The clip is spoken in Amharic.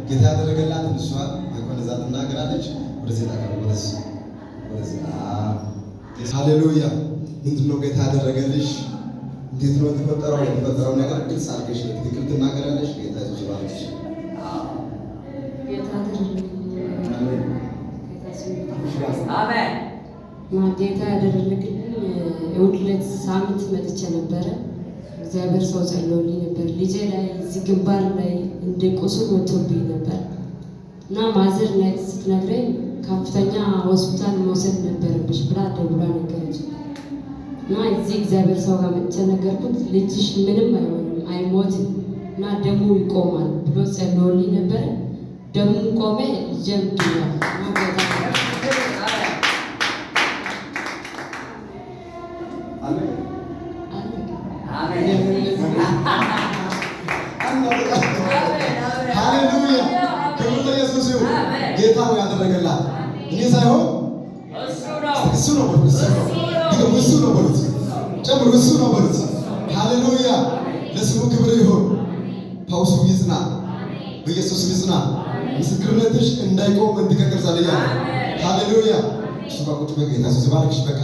ጌታ ያደረገላት እሷ አይቆነዛ ትናገራለች። ወደዚህ ታቀርብ ወደዚህ ሃሌሉያ። ምንድነው ጌታ ያደረገልሽ? እንዴት ነው የተፈጠረው ነገር ግልጽ አድርገሽ ትክክል ትናገራለሽ። ጌታ ኢየሱስ ይባርክሽ። አሜን። ጌታ ያደረገልኝ እሑድ ዕለት ሳምንት መጥቼ ነበረ። እግዚአብሔር ሰው ጸሎልኝ ነበር። ልጄ ላይ እዚህ ግንባር ላይ እንደ ቁስል ወጥቶብኝ ነበር እና ማዘር ላይ ስትነግረኝ ከፍተኛ ሆስፒታል መውሰድ ነበረብሽ ብላ ደውላ ነገረች እና እዚህ እግዚአብሔር ሰው ጋር መጥቼ ነገርኩት። ልጅሽ ምንም አይሆንም አይሞትም እና ደሙ ይቆማል ብሎ ጸሎልኝ ነበረ። ደሙ ቆመ። ልጄም ድኗል። ሃሌሉያ ክብር ለኢየሱስ ይሁን። ጌታ ነው ያደረገላት እኔ ሳይሆን እሱ ነው በሉት። ጨምሩ እሱ ነው በሉት። ሃሌሉያ ለስሙ ክብር ይሁን። ፈውሱ ይጽና፣ በኢየሱስ ይጽና። ምስክርነትሽ እንዳይቆም እንድትቀጥል ጸልያለሁ። ሃሌሉያ እሱ ጋር ቁጭ በጌታ ኢየሱስ ይባርክሽ። በቃ